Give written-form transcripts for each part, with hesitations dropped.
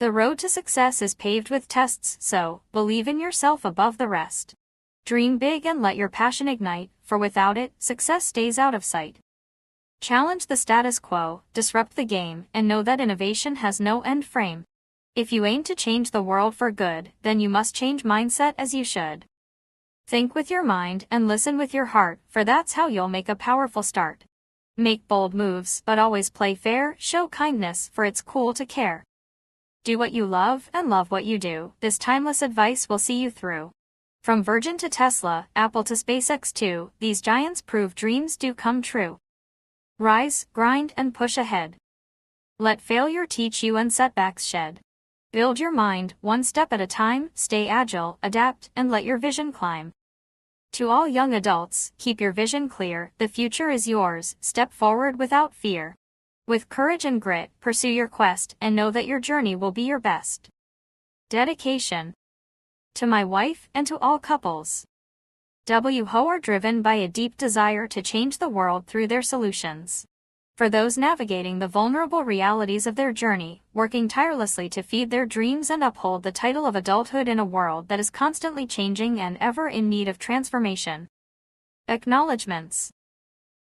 The road to success is paved with tests, so believe in yourself above the rest. Dream big and let your passion ignite, for without it, success stays out of sight. Challenge the status quo, disrupt the game, and know that innovation has no end frame. If you aim to change the world for good, then you must change mindset as you should. Think with your mind and listen with your heart, for that's how you'll make a powerful start. Make bold moves, but always play fair, show kindness, for it's cool to care. Do what you love and love what you do. This timeless advice will see you through. From Virgin to Tesla, Apple to SpaceX too, these giants prove dreams do come true. Rise, grind, and push ahead. Let failure teach you and setbacks shed. Build your mind, one step at a time, stay agile, adapt, and let your vision climb. To all young adults, keep your vision clear, the future is yours, step forward without fear. With courage and grit, pursue your quest, and know that your journey will be your best. Dedication. To my wife, and to all couples. who are driven by a deep desire to change the world through their solutions. For those navigating the vulnerable realities of their journey, working tirelessly to feed their dreams and uphold the title of adulthood in a world that is constantly changing and ever in need of transformation. Acknowledgements.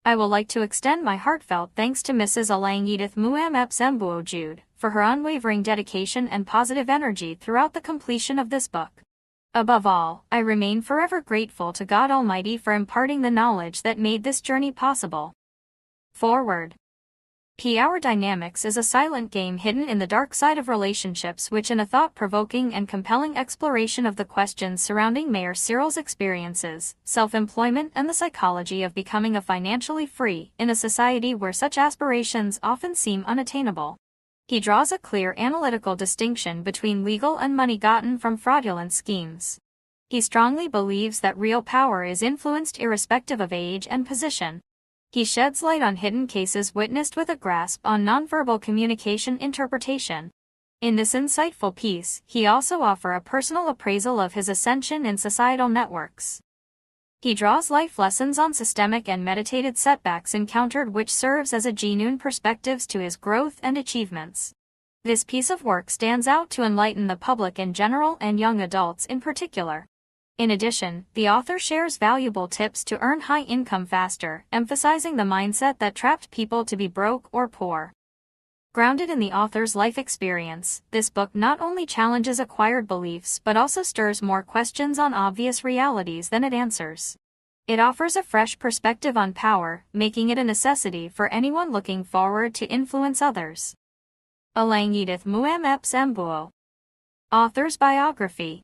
I would like to extend my heartfelt thanks to Mrs. Alang Edith Muamep Zembuo Jude for her unwavering dedication and positive energy throughout the completion of this book. Above all, I remain forever grateful to God Almighty for imparting the knowledge that made this journey possible. Forward. Power dynamics is a silent game hidden in the dark side of relationships, which in a thought-provoking and compelling exploration of the questions surrounding Mayor Cyril's experiences, self-employment and the psychology of becoming a financially free in a society where such aspirations often seem unattainable. He draws a clear analytical distinction between legal and money gotten from fraudulent schemes. He strongly believes that real power is influenced irrespective of age and position. He sheds light on hidden cases witnessed with a grasp on nonverbal communication interpretation. In this insightful piece, he also offers a personal appraisal of his ascension in societal networks. He draws life lessons on systemic and meditated setbacks encountered, which serves as a genuine perspectives to his growth and achievements. This piece of work stands out to enlighten the public in general and young adults in particular. In addition, the author shares valuable tips to earn high income faster, emphasizing the mindset that trapped people to be broke or poor. Grounded in the author's life experience, this book not only challenges acquired beliefs but also stirs more questions on obvious realities than it answers. It offers a fresh perspective on power, making it a necessity for anyone looking forward to influence others. Alang Edith Muamep Zembuo. Author's biography.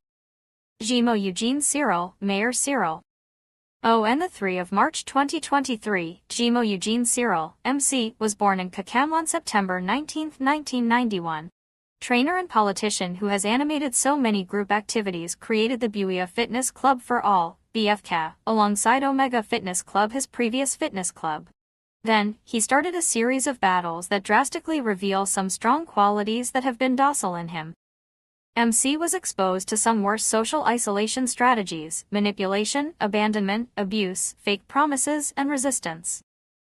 Jimo Eugene Cyril, Mayor Cyril. On the 3 of March 2023, Jimo Eugene Cyril, MC, was born in Kakamla on September 19, 1991. Trainer and politician who has animated so many group activities, created the Buia Fitness Club for All, BFCA, alongside Omega Fitness Club, his previous fitness club. Then, he started a series of battles that drastically reveal some strong qualities that have been docile in him. MC was exposed to some worse social isolation strategies, manipulation, abandonment, abuse, fake promises, and resistance.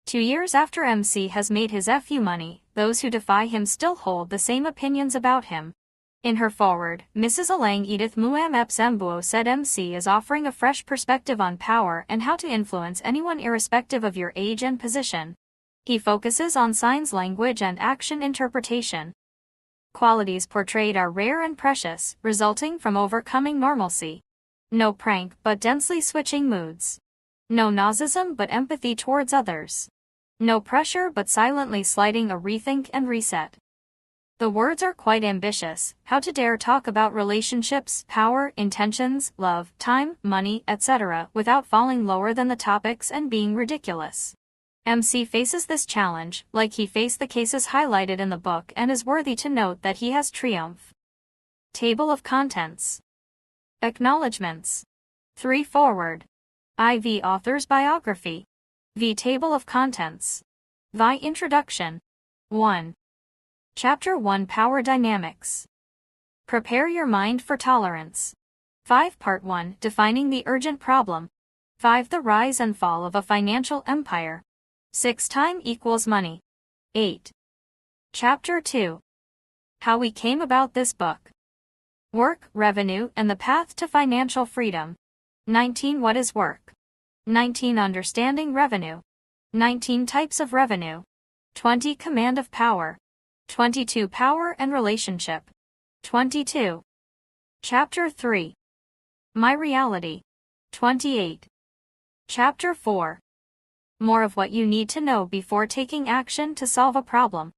2 years after MC has made his FU money, those who defy him still hold the same opinions about him. In her foreword, Mrs. Alang Edith Muamep Zembuo said MC is offering a fresh perspective on power and how to influence anyone irrespective of your age and position. He focuses on signs language and action interpretation. Qualities portrayed are rare and precious, resulting from overcoming normalcy. No prank but densely switching moods. No narcissism but empathy towards others. No pressure but silently sliding a rethink and reset. The words are quite ambitious: how to dare talk about relationships, power, intentions, love, time, money, etc. without falling lower than the topics and being ridiculous. MC faces this challenge, like he faced the cases highlighted in the book, and is worthy to note that he has triumphed. Table of Contents. Acknowledgements. 3 Forward. IV Author's Biography. V Table of Contents. VI Introduction. 1. Chapter 1 Power Dynamics. Prepare your mind for tolerance. 5 Part 1 Defining the Urgent Problem. 5 The Rise and Fall of a Financial Empire. 6 Time equals money. 8. Chapter 2 How we came about this book. Work, revenue, and the path to financial freedom. 19. What is work? 19. Understanding revenue. 19. Types of revenue. 20. Command of power. 22. Power and relationship. 22. Chapter 3. My reality. 28. Chapter 4. More of what you need to know before taking action to solve a problem.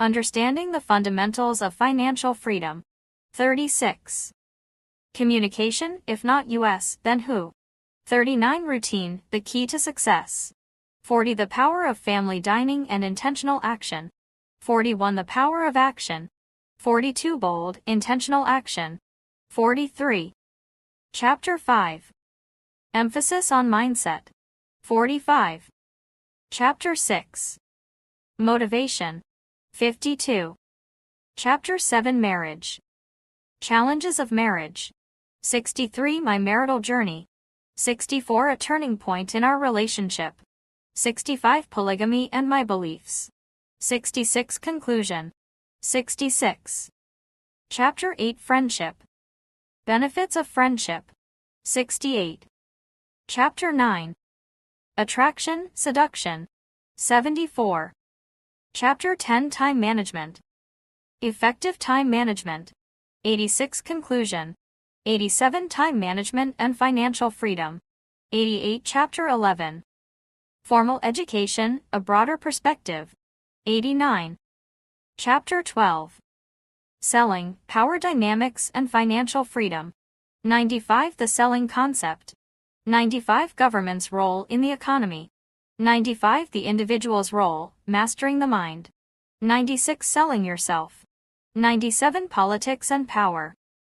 Understanding the fundamentals of financial freedom. 36. Communication, if not US, then who? 39. Routine, the key to success. 40. The power of family dining and intentional action. 41. The power of action. 42. Bold, intentional action. 43. Chapter 5. Emphasis on mindset. 45. Chapter 6. Motivation. 52. Chapter 7. Marriage. Challenges of marriage. 63. My marital journey. 64. A turning point in our relationship. 65. Polygamy and my beliefs. 66. Conclusion. 66. Chapter 8. Friendship. Benefits of friendship. 68. Chapter 9. Attraction, seduction. 74. Chapter 10. Time management. Effective time management. 86. Conclusion. 87. Time management and financial freedom. 88. Chapter 11. Formal education, a broader perspective. 89. Chapter 12. Selling, power dynamics and financial freedom. 95. The selling concept. 95. Government's role in the economy. 95. The individual's role, mastering the mind. 96. Selling yourself. 97. Politics and power.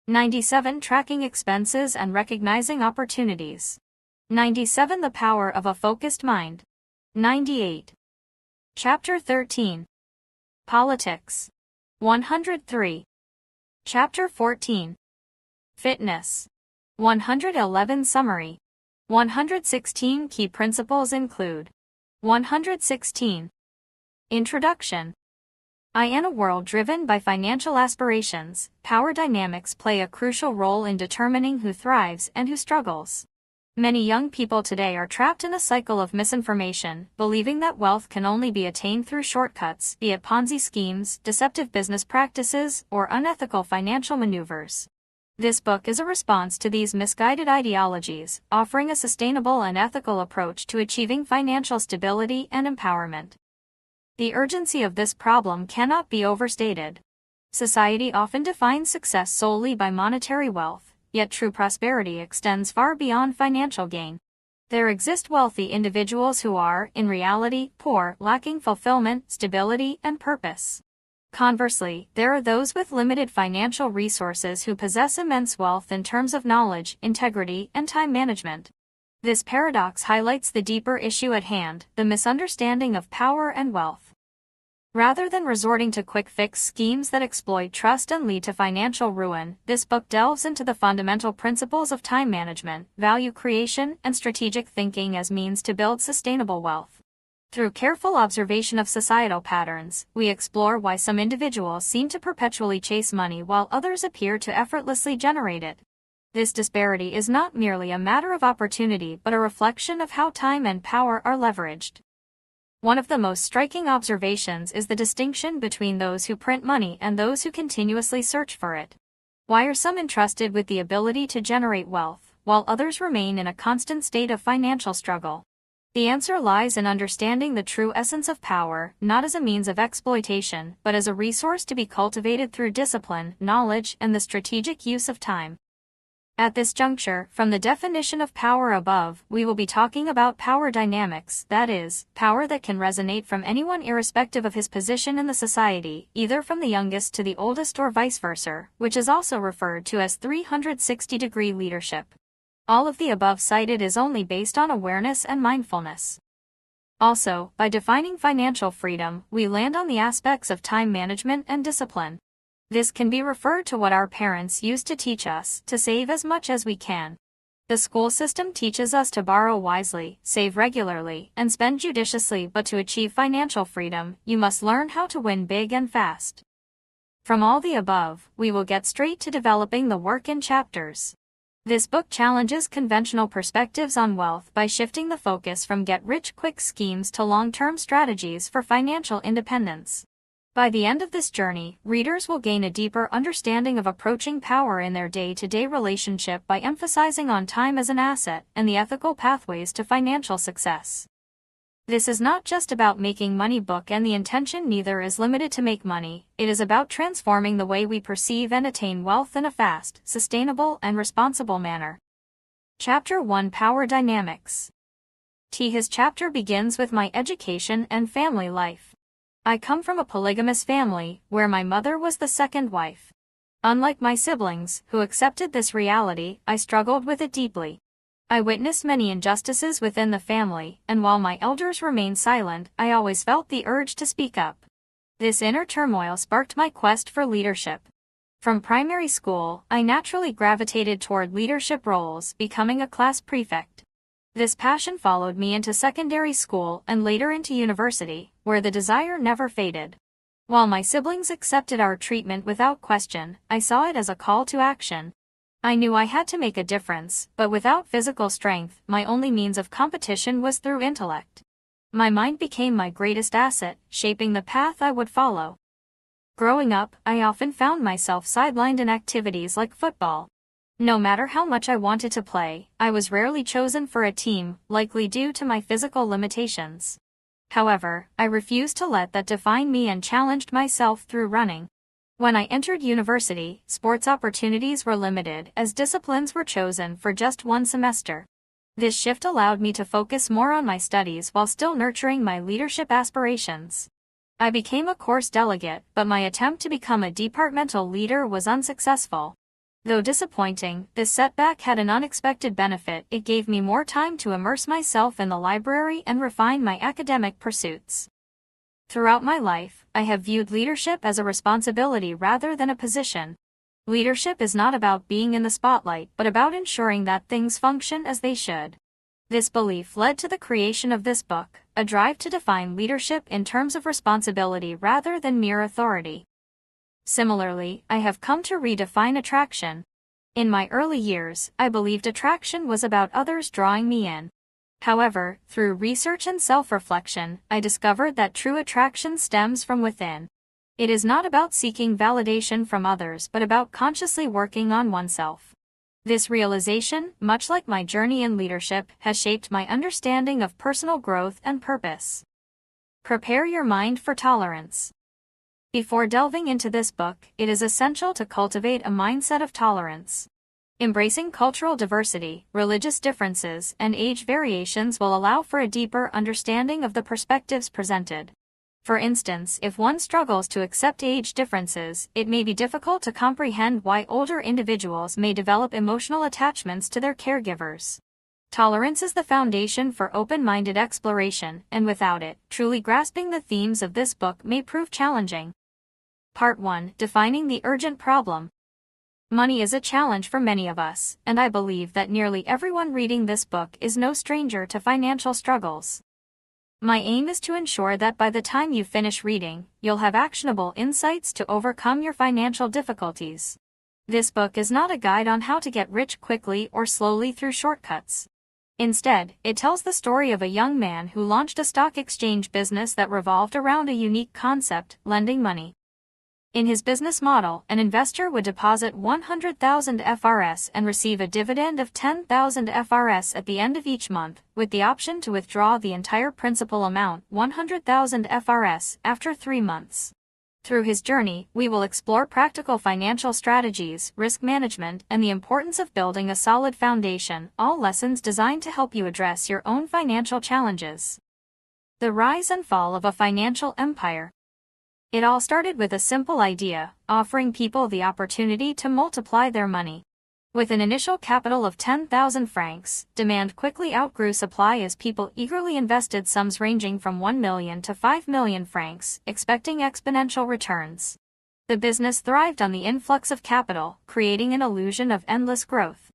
97. Tracking expenses and recognizing opportunities. 97. The power of a focused mind. 98. Chapter 13. Politics. 103. Chapter 14. Fitness. 111. Summary. 116. Key principles include. 116. Introduction. In a world driven by financial aspirations, power dynamics play a crucial role in determining who thrives and who struggles. Many young people today are trapped in a cycle of misinformation, believing that wealth can only be attained through shortcuts, be it Ponzi schemes, deceptive business practices, or unethical financial maneuvers. This book is a response to these misguided ideologies, offering a sustainable and ethical approach to achieving financial stability and empowerment. The urgency of this problem cannot be overstated. Society often defines success solely by monetary wealth, yet true prosperity extends far beyond financial gain. There exist wealthy individuals who are, in reality, poor, lacking fulfillment, stability, and purpose. Conversely, there are those with limited financial resources who possess immense wealth in terms of knowledge, integrity, and time management. This paradox highlights the deeper issue at hand, the misunderstanding of power and wealth. Rather than resorting to quick-fix schemes that exploit trust and lead to financial ruin, this book delves into the fundamental principles of time management, value creation, and strategic thinking as means to build sustainable wealth. Through careful observation of societal patterns, we explore why some individuals seem to perpetually chase money while others appear to effortlessly generate it. This disparity is not merely a matter of opportunity but a reflection of how time and power are leveraged. One of the most striking observations is the distinction between those who print money and those who continuously search for it. Why are some entrusted with the ability to generate wealth, while others remain in a constant state of financial struggle? The answer lies in understanding the true essence of power, not as a means of exploitation, but as a resource to be cultivated through discipline, knowledge, and the strategic use of time. At this juncture, from the definition of power above, we will be talking about power dynamics, that is, power that can resonate from anyone irrespective of his position in the society, either from the youngest to the oldest or vice versa, which is also referred to as 360-degree leadership. All of the above cited is only based on awareness and mindfulness. Also, by defining financial freedom, we land on the aspects of time management and discipline. This can be referred to what our parents used to teach us, to save as much as we can. The school system teaches us to borrow wisely, save regularly, and spend judiciously, but to achieve financial freedom, you must learn how to win big and fast. From all the above, we will get straight to developing the work in chapters. This book challenges conventional perspectives on wealth by shifting the focus from get-rich-quick schemes to long-term strategies for financial independence. By the end of this journey, readers will gain a deeper understanding of approaching power in their day-to-day relationship by emphasizing on time as an asset and the ethical pathways to financial success. This is not just about making money book, and the intention neither is limited to make money. It is about transforming the way we perceive and attain wealth in a fast, sustainable, and responsible manner. Chapter 1: Power Dynamics. His chapter begins with my education and family life. I come from a polygamous family, where my mother was the second wife. Unlike my siblings, who accepted this reality, I struggled with it deeply. I witnessed many injustices within the family, and while my elders remained silent, I always felt the urge to speak up. This inner turmoil sparked my quest for leadership. From primary school, I naturally gravitated toward leadership roles, becoming a class prefect. This passion followed me into secondary school and later into university, where the desire never faded. While my siblings accepted our treatment without question, I saw it as a call to action. I knew I had to make a difference, but without physical strength, my only means of competition was through intellect. My mind became my greatest asset, shaping the path I would follow. Growing up, I often found myself sidelined in activities like football. No matter how much I wanted to play, I was rarely chosen for a team, likely due to my physical limitations. However, I refused to let that define me and challenged myself through running. When I entered university, sports opportunities were limited as disciplines were chosen for just one semester. This shift allowed me to focus more on my studies while still nurturing my leadership aspirations. I became a course delegate, but my attempt to become a departmental leader was unsuccessful. Though disappointing, this setback had an unexpected benefit. It gave me more time to immerse myself in the library and refine my academic pursuits. Throughout my life, I have viewed leadership as a responsibility rather than a position. Leadership is not about being in the spotlight, but about ensuring that things function as they should. This belief led to the creation of this book, a drive to define leadership in terms of responsibility rather than mere authority. Similarly, I have come to redefine attraction. In my early years, I believed attraction was about others drawing me in. However, through research and self-reflection, I discovered that true attraction stems from within. It is not about seeking validation from others but about consciously working on oneself. This realization, much like my journey in leadership, has shaped my understanding of personal growth and purpose. Prepare your mind for tolerance. Before delving into this book, it is essential to cultivate a mindset of tolerance. Embracing cultural diversity, religious differences, and age variations will allow for a deeper understanding of the perspectives presented. For instance, if one struggles to accept age differences, it may be difficult to comprehend why older individuals may develop emotional attachments to their caregivers. Tolerance is the foundation for open-minded exploration, and without it, truly grasping the themes of this book may prove challenging. Part 1: Defining the Urgent Problem. Money is a challenge for many of us, and I believe that nearly everyone reading this book is no stranger to financial struggles. My aim is to ensure that by the time you finish reading, you'll have actionable insights to overcome your financial difficulties. This book is not a guide on how to get rich quickly or slowly through shortcuts. Instead, it tells the story of a young man who launched a stock exchange business that revolved around a unique concept: lending money. In his business model, an investor would deposit 100,000 FRS and receive a dividend of 10,000 FRS at the end of each month, with the option to withdraw the entire principal amount, 100,000 FRS, after 3 months. Through his journey, we will explore practical financial strategies, risk management, and the importance of building a solid foundation, all lessons designed to help you address your own financial challenges. The rise and fall of a financial empire. It all started with a simple idea: offering people the opportunity to multiply their money. With an initial capital of 10,000 francs, demand quickly outgrew supply as people eagerly invested sums ranging from 1 million to 5 million francs, expecting exponential returns. The business thrived on the influx of capital, creating an illusion of endless growth.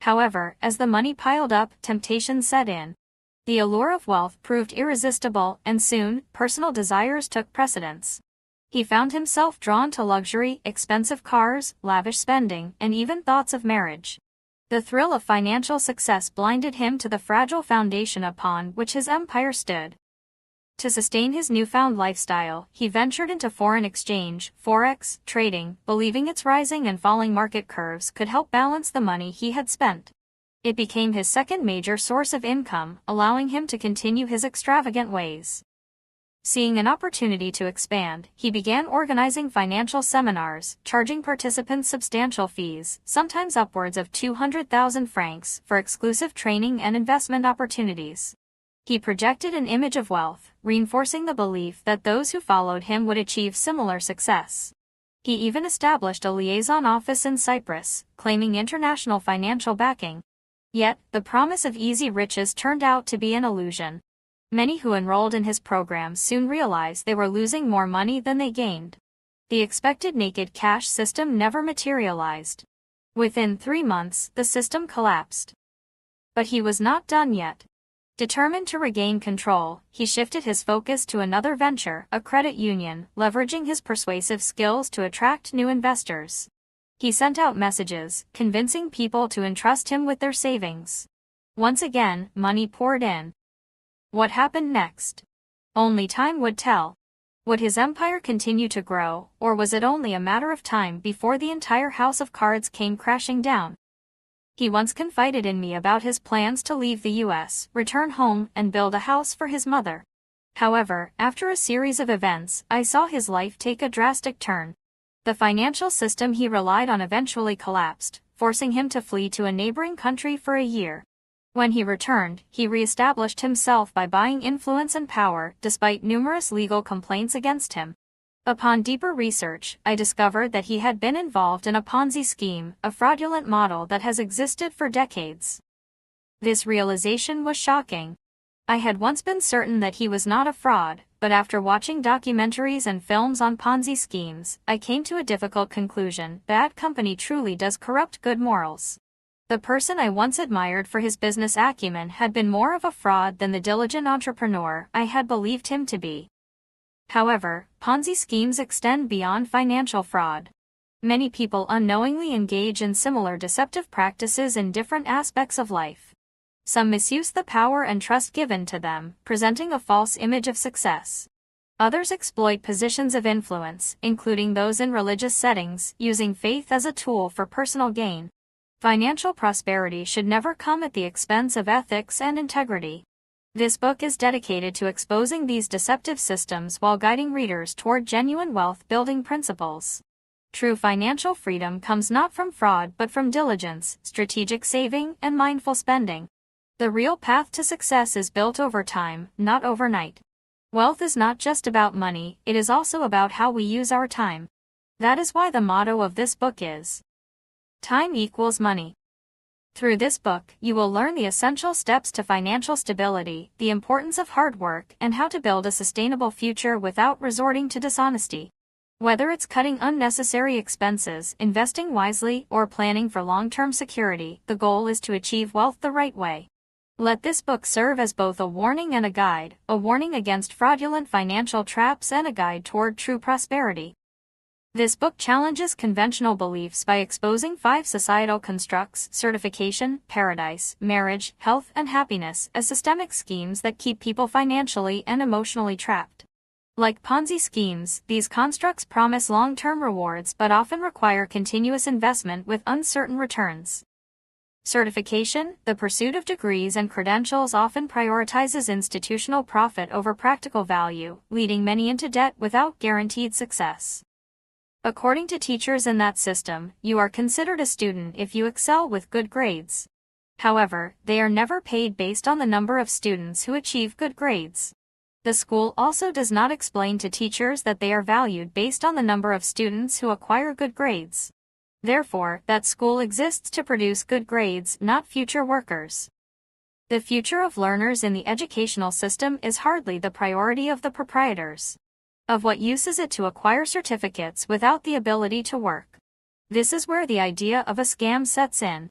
However, as the money piled up, temptation set in. The allure of wealth proved irresistible, and soon, personal desires took precedence. He found himself drawn to luxury, expensive cars, lavish spending, and even thoughts of marriage. The thrill of financial success blinded him to the fragile foundation upon which his empire stood. To sustain his newfound lifestyle, he ventured into foreign exchange, forex, trading, believing its rising and falling market curves could help balance the money he had spent. It became his second major source of income, allowing him to continue his extravagant ways. Seeing an opportunity to expand, he began organizing financial seminars, charging participants substantial fees, sometimes upwards of 200,000 francs, for exclusive training and investment opportunities. He projected an image of wealth, reinforcing the belief that those who followed him would achieve similar success. He even established a liaison office in Cyprus, claiming international financial backing. Yet, the promise of easy riches turned out to be an illusion. Many who enrolled in his programs soon realized they were losing more money than they gained. The expected naked cash system never materialized. Within 3 months, the system collapsed. But he was not done yet. Determined to regain control, he shifted his focus to another venture, a credit union, leveraging his persuasive skills to attract new investors. He sent out messages, convincing people to entrust him with their savings. Once again, money poured in. What happened next? Only time would tell. Would his empire continue to grow, or was it only a matter of time before the entire house of cards came crashing down? He once confided in me about his plans to leave the US, return home, and build a house for his mother. However, after a series of events, I saw his life take a drastic turn. The financial system he relied on eventually collapsed, forcing him to flee to a neighboring country for a year. When he returned, he re-established himself by buying influence and power, despite numerous legal complaints against him. Upon deeper research, I discovered that he had been involved in a Ponzi scheme, a fraudulent model that has existed for decades. This realization was shocking. I had once been certain that he was not a fraud, but after watching documentaries and films on Ponzi schemes, I came to a difficult conclusion: bad company truly does corrupt good morals. The person I once admired for his business acumen had been more of a fraud than the diligent entrepreneur I had believed him to be. However, Ponzi schemes extend beyond financial fraud. Many people unknowingly engage in similar deceptive practices in different aspects of life. Some misuse the power and trust given to them, presenting a false image of success. Others exploit positions of influence, including those in religious settings, using faith as a tool for personal gain. Financial prosperity should never come at the expense of ethics and integrity. This book is dedicated to exposing these deceptive systems while guiding readers toward genuine wealth-building principles. True financial freedom comes not from fraud but from diligence, strategic saving, and mindful spending. The real path to success is built over time, not overnight. Wealth is not just about money, it is also about how we use our time. That is why the motto of this book is Time equals money. Through this book, you will learn the essential steps to financial stability, the importance of hard work, and how to build a sustainable future without resorting to dishonesty. Whether it's cutting unnecessary expenses, investing wisely, or planning for long-term security, the goal is to achieve wealth the right way. Let this book serve as both a warning and a guide, a warning against fraudulent financial traps and a guide toward true prosperity. This book challenges conventional beliefs by exposing 5 societal constructs: certification, paradise, marriage, health, and happiness, as systemic schemes that keep people financially and emotionally trapped. Like Ponzi schemes, these constructs promise long-term rewards but often require continuous investment with uncertain returns. Certification, the pursuit of degrees and credentials, often prioritizes institutional profit over practical value, leading many into debt without guaranteed success. According to teachers in that system, you are considered a student if you excel with good grades. However, they are never paid based on the number of students who achieve good grades. The school also does not explain to teachers that they are valued based on the number of students who acquire good grades. Therefore, that school exists to produce good grades, not future workers. The future of learners in the educational system is hardly the priority of the proprietors. Of what use is it to acquire certificates without the ability to work? This is where the idea of a scam sets in.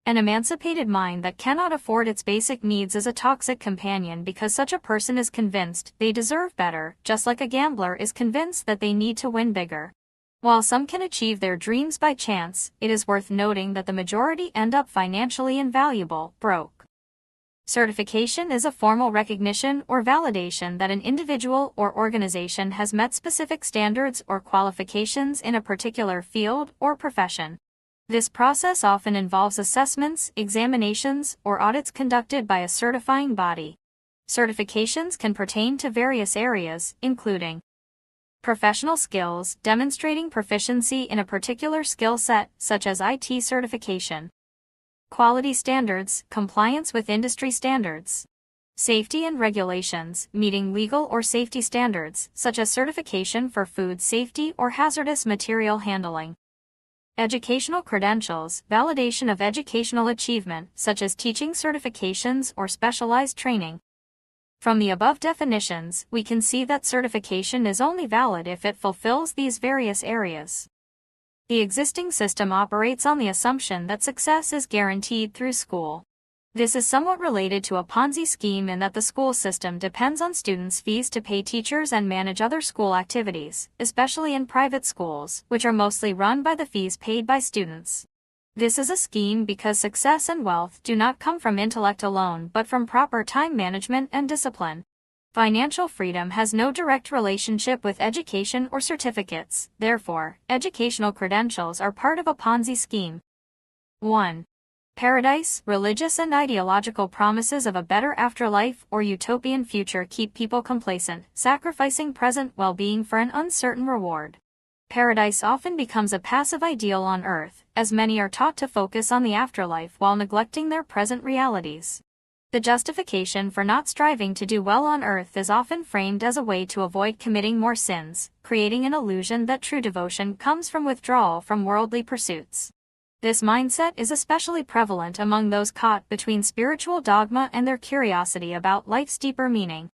An emancipated mind that cannot afford its basic needs is a toxic companion because such a person is convinced they deserve better, just like a gambler is convinced that they need to win bigger. While some can achieve their dreams by chance, it is worth noting that the majority end up financially invaluable, broke. Certification is a formal recognition or validation that an individual or organization has met specific standards or qualifications in a particular field or profession. This process often involves assessments, examinations, or audits conducted by a certifying body. Certifications can pertain to various areas, including professional skills, demonstrating proficiency in a particular skill set, such as IT certification. Quality standards, compliance with industry standards. Safety and regulations, meeting legal or safety standards, such as certification for food safety or hazardous material handling. Educational credentials, validation of educational achievement, such as teaching certifications or specialized training. From the above definitions, we can see that certification is only valid if it fulfills these various areas. The existing system operates on the assumption that success is guaranteed through school. This is somewhat related to a Ponzi scheme in that the school system depends on students' fees to pay teachers and manage other school activities, especially in private schools, which are mostly run by the fees paid by students. This is a scheme because success and wealth do not come from intellect alone but from proper time management and discipline. Financial freedom has no direct relationship with education or certificates, therefore, educational credentials are part of a Ponzi scheme. 1. Paradise, religious and ideological promises of a better afterlife or utopian future keep people complacent, sacrificing present well-being for an uncertain reward. Paradise often becomes a passive ideal on earth, as many are taught to focus on the afterlife while neglecting their present realities. The justification for not striving to do well on earth is often framed as a way to avoid committing more sins, creating an illusion that true devotion comes from withdrawal from worldly pursuits. This mindset is especially prevalent among those caught between spiritual dogma and their curiosity about life's deeper meaning.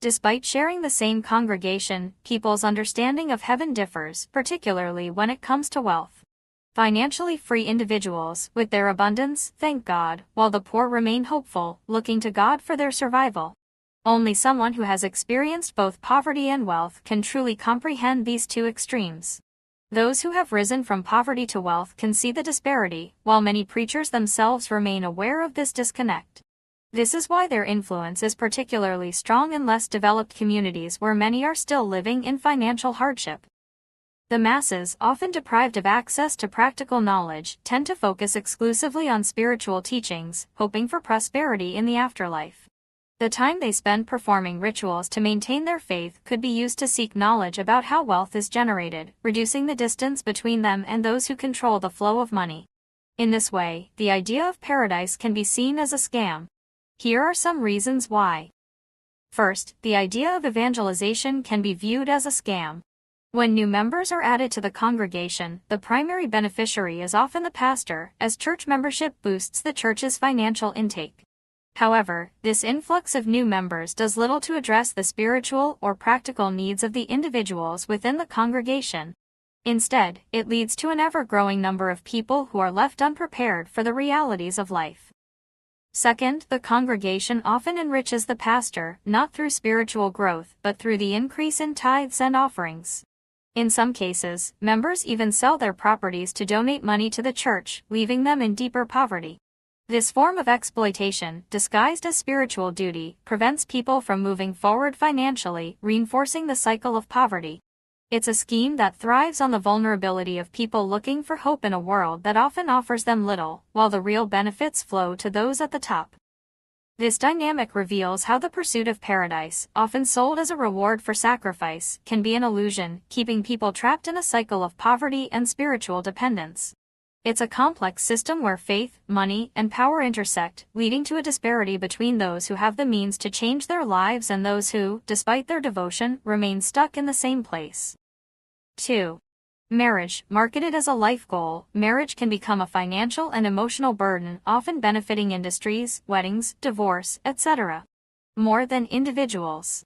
Despite sharing the same congregation, people's understanding of heaven differs, particularly when it comes to wealth. Financially free individuals, with their abundance, thank God, while the poor remain hopeful, looking to God for their survival. Only someone who has experienced both poverty and wealth can truly comprehend these two extremes. Those who have risen from poverty to wealth can see the disparity, while many preachers themselves remain aware of this disconnect. This is why their influence is particularly strong in less developed communities where many are still living in financial hardship. The masses, often deprived of access to practical knowledge, tend to focus exclusively on spiritual teachings, hoping for prosperity in the afterlife. The time they spend performing rituals to maintain their faith could be used to seek knowledge about how wealth is generated, reducing the distance between them and those who control the flow of money. In this way, the idea of paradise can be seen as a scam. Here are some reasons why. First, the idea of evangelization can be viewed as a scam. When new members are added to the congregation, the primary beneficiary is often the pastor, as church membership boosts the church's financial intake. However, this influx of new members does little to address the spiritual or practical needs of the individuals within the congregation. Instead, it leads to an ever-growing number of people who are left unprepared for the realities of life. Second, the congregation often enriches the pastor, not through spiritual growth, but through the increase in tithes and offerings. In some cases, members even sell their properties to donate money to the church, leaving them in deeper poverty. This form of exploitation, disguised as spiritual duty, prevents people from moving forward financially, reinforcing the cycle of poverty. It's a scheme that thrives on the vulnerability of people looking for hope in a world that often offers them little, while the real benefits flow to those at the top. This dynamic reveals how the pursuit of paradise, often sold as a reward for sacrifice, can be an illusion, keeping people trapped in a cycle of poverty and spiritual dependence. It's a complex system where faith, money, and power intersect, leading to a disparity between those who have the means to change their lives and those who, despite their devotion, remain stuck in the same place. 2. Marriage. Marketed as a life goal, marriage can become a financial and emotional burden, often benefiting industries, weddings, divorce, etc. more than individuals.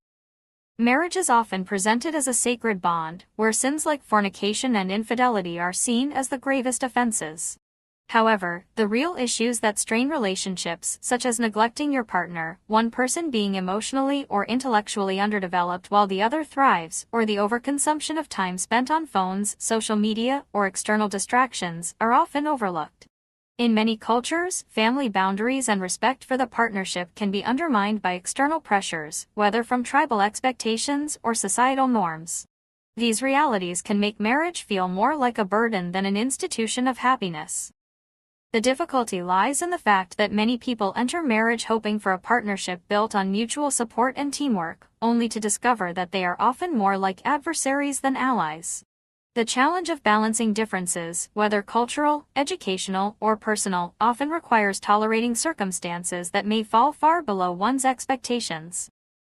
Marriage is often presented as a sacred bond, where sins like fornication and infidelity are seen as the gravest offenses. However, the real issues that strain relationships, such as neglecting your partner, one person being emotionally or intellectually underdeveloped while the other thrives, or the overconsumption of time spent on phones, social media, or external distractions, are often overlooked. In many cultures, family boundaries and respect for the partnership can be undermined by external pressures, whether from tribal expectations or societal norms. These realities can make marriage feel more like a burden than an institution of happiness. The difficulty lies in the fact that many people enter marriage hoping for a partnership built on mutual support and teamwork, only to discover that they are often more like adversaries than allies. The challenge of balancing differences, whether cultural, educational, or personal, often requires tolerating circumstances that may fall far below one's expectations.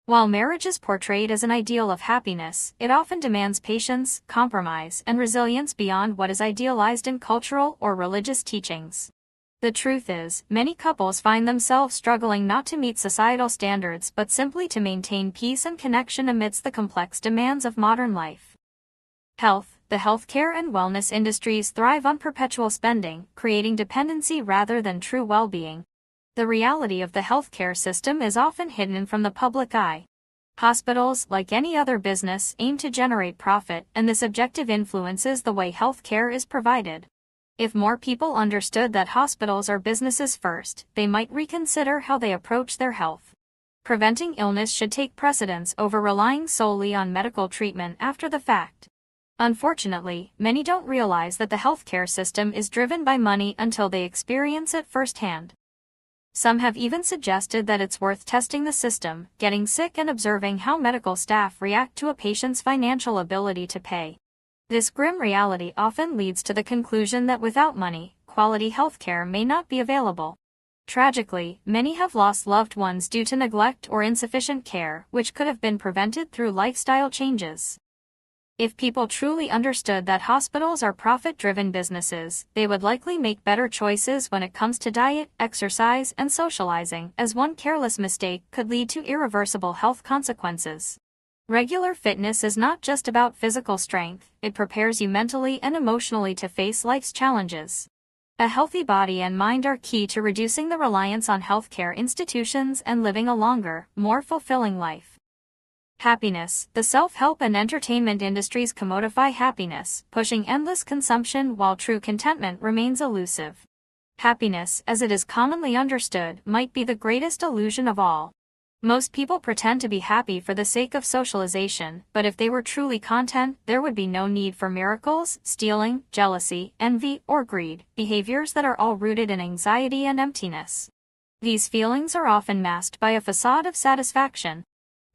While marriage is portrayed as an ideal of happiness, it often demands patience, compromise, and resilience beyond what is idealized in cultural or religious teachings. The truth is, many couples find themselves struggling not to meet societal standards but simply to maintain peace and connection amidst the complex demands of modern life. Health. The healthcare and wellness industries thrive on perpetual spending, creating dependency rather than true well-being. The reality of the healthcare system is often hidden from the public eye. Hospitals, like any other business, aim to generate profit, and this objective influences the way healthcare is provided. If more people understood that hospitals are businesses first, they might reconsider how they approach their health. Preventing illness should take precedence over relying solely on medical treatment after the fact. Unfortunately, many don't realize that the healthcare system is driven by money until they experience it firsthand. Some have even suggested that it's worth testing the system, getting sick and observing how medical staff react to a patient's financial ability to pay. This grim reality often leads to the conclusion that without money, quality healthcare may not be available. Tragically, many have lost loved ones due to neglect or insufficient care, which could have been prevented through lifestyle changes. If people truly understood that hospitals are profit-driven businesses, they would likely make better choices when it comes to diet, exercise, and socializing, as one careless mistake could lead to irreversible health consequences. Regular fitness is not just about physical strength, it prepares you mentally and emotionally to face life's challenges. A healthy body and mind are key to reducing the reliance on healthcare institutions and living a longer, more fulfilling life. Happiness. The self-help and entertainment industries commodify happiness, pushing endless consumption while true contentment remains elusive. Happiness, as it is commonly understood, might be the greatest illusion of all. Most people pretend to be happy for the sake of socialization, but if they were truly content, there would be no need for miracles, stealing, jealousy, envy, or greed, behaviors that are all rooted in anxiety and emptiness. These feelings are often masked by a facade of satisfaction.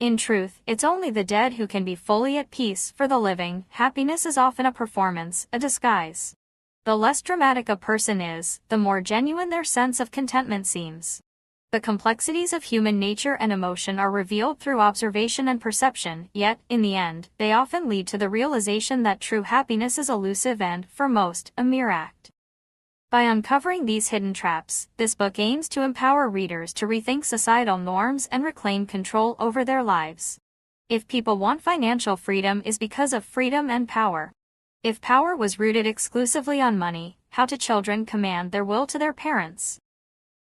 In truth, it's only the dead who can be fully at peace. For the living, happiness is often a performance, a disguise. The less dramatic a person is, the more genuine their sense of contentment seems. The complexities of human nature and emotion are revealed through observation and perception, yet, in the end, they often lead to the realization that true happiness is elusive and, for most, a mere act. By uncovering these hidden traps, this book aims to empower readers to rethink societal norms and reclaim control over their lives. If people want financial freedom, it's because of freedom and power. If power was rooted exclusively on money, how do children command their will to their parents?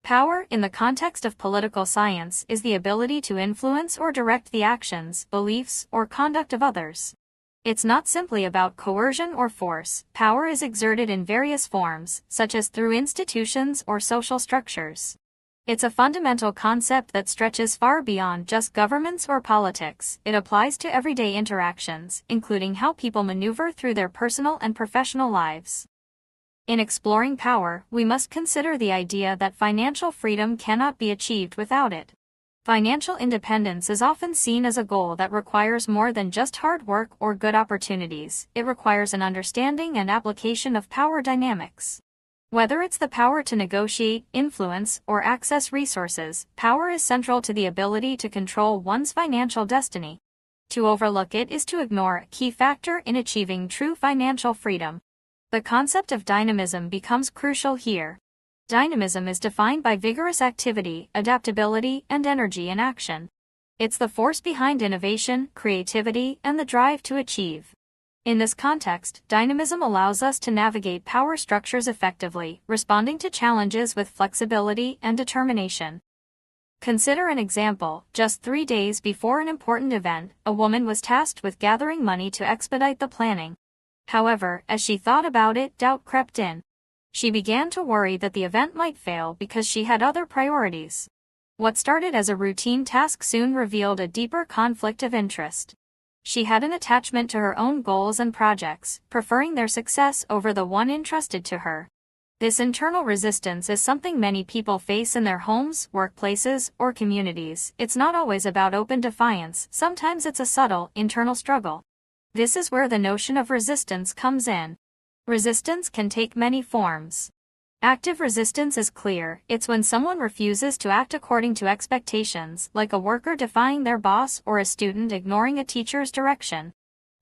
Power, in the context of political science, is the ability to influence or direct the actions, beliefs, or conduct of others. It's not simply about coercion or force. Power is exerted in various forms, such as through institutions or social structures. It's a fundamental concept that stretches far beyond just governments or politics. It applies to everyday interactions, including how people maneuver through their personal and professional lives. In exploring power, we must consider the idea that financial freedom cannot be achieved without it. Financial independence is often seen as a goal that requires more than just hard work or good opportunities. It requires an understanding and application of power dynamics. Whether it's the power to negotiate, influence, or access resources, power is central to the ability to control one's financial destiny. To overlook it is to ignore a key factor in achieving true financial freedom. The concept of dynamism becomes crucial here. Dynamism is defined by vigorous activity, adaptability, and energy in action. It's the force behind innovation, creativity, and the drive to achieve. In this context, dynamism allows us to navigate power structures effectively, responding to challenges with flexibility and determination. Consider an example. Just 3 days before an important event, a woman was tasked with gathering money to expedite the planning. However, as she thought about it, doubt crept in. She began to worry that the event might fail because she had other priorities. What started as a routine task soon revealed a deeper conflict of interest. She had an attachment to her own goals and projects, preferring their success over the one entrusted to her. This internal resistance is something many people face in their homes, workplaces, or communities. It's not always about open defiance, sometimes it's a subtle, internal struggle. This is where the notion of resistance comes in. Resistance can take many forms. Active resistance is clear. It's when someone refuses to act according to expectations, like a worker defying their boss or a student ignoring a teacher's direction.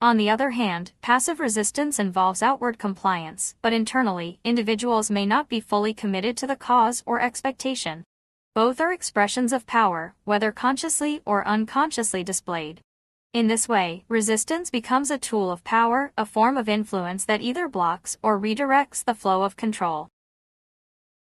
On the other hand, passive resistance involves outward compliance, but internally, individuals may not be fully committed to the cause or expectation. Both are expressions of power, whether consciously or unconsciously displayed. In this way, resistance becomes a tool of power, a form of influence that either blocks or redirects the flow of control.